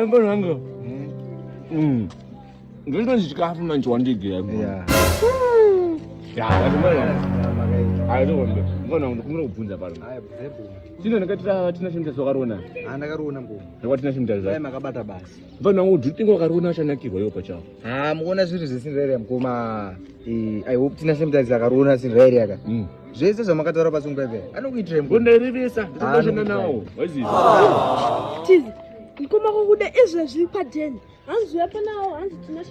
mbona wangu ngento nchikafu manje wandigeko mbona kumira kubvunza paro tino ndakatira tina chimutazo wakarona ndakarona mbo ndakwatina chimutazo ai makabata basi mbona wangu dhutinga wakarona chanakirwa iwo pachawo muona zviri zvisindirairi mukoma I hope tina chimutazo akarona sindirairi aka zvese zvamakataura pasungweve anokuitira ngondairivisa ndikashanda nawo waziva tizi mukoma kokuda izvezvi padheni hanzi yapa nawo hanzi tina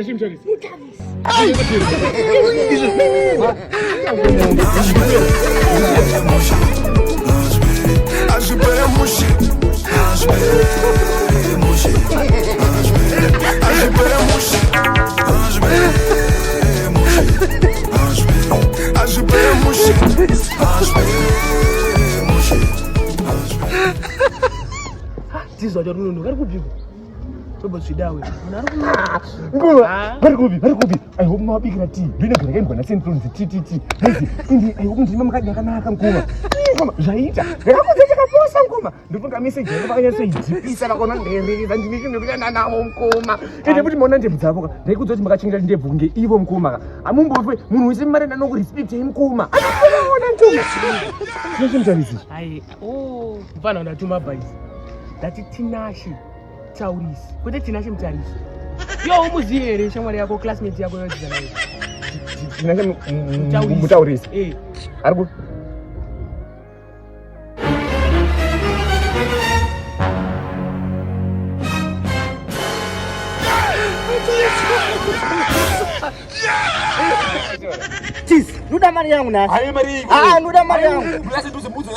chimutazo tizwa charunondo kari kubviko tobosvidawe varikubi I hope mawabikira tii ndinogara kaendwa nasentonzi ttt indi I hope ndima makadi yakanaka mukoma zvaita ndakakodza chakaposa mukoma ndofunga meseji yangu vakanyatsoidzipisa vakona nderereza ndine chinhu kushanda navo mukoma ende kuti maona ndebvu dzavo ka ndaikudza kuti makachengeta ndebvu kunge ivo mukoma ka hamumbofwe munhu wese marenda nokurespectai mukoma aona ntoma tinachimutarisizvi ai mfana ndatuma bhaisi ndati tinashi taurisi kwete tinashi mutarisi iwo umuzivi here shamwari yako classmate yako yodzana mutaurisi ariku Tis, nuda mari yangu nasi. Ayo mari. Nuda mari yangu. Blase tuze mudzi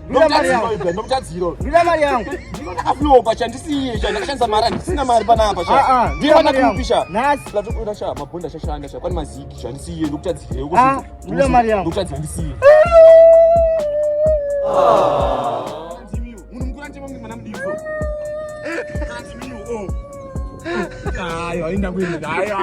nuda mari yangu. Ndomutadziro. Nuda mari yangu. Ndakaflopa chandisiye ndakashandisa mari ndisina mari panapa cha. Ndiyana kupisha. Nasi. Platokuda cha mabhonda shashanda cha kwani maziki chandisiye ndokutadzira yuko. Nuda mari yangu. Ndokutadzira ndisiye. Ndimiyo, munhu mukuru ntema mwana mudiso. Ndimiyo. Ayo, inda kwini. Ayo.